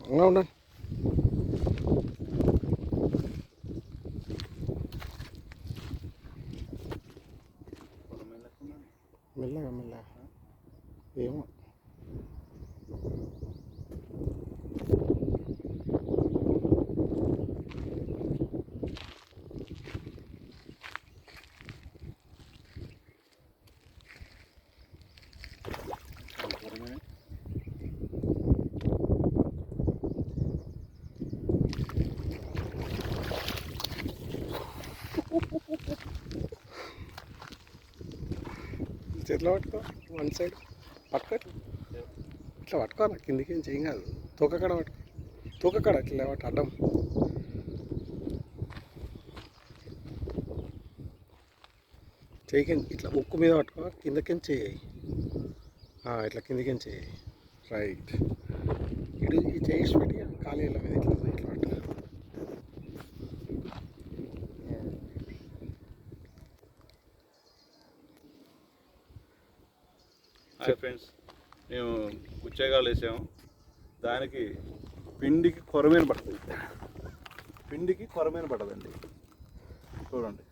ఉండండి. మెల్లగా మెల్లగా ఏమో చేతిలో పట్టుకో, వన్ సైడ్ పట్టుకో, ఇట్లా పట్టుకోవాలి, కిందికి ఏం చేయం కాదు. తోకక్కడ పట్టుకో, తోకక్కడ ఇట్లా పట్టు అడ్డం. చెయ్యి ఇట్లా ఉక్కు మీద పట్టుకో, కిందకేం చేయి, ఇట్లా కిందకేం చేయి. రైట్. ఇటు ఈ చేసి పెట్టి ఖాళీ మీద ఇట్లా ఇట్లా పట్టు. హాయ్ ఫ్రెండ్స్, మేము ఉచ్చేగాలు వేసాము. దానికి పిండికి కొరమేను పడుతుంది. పిండికి కొరమేను పడదండి, చూడండి.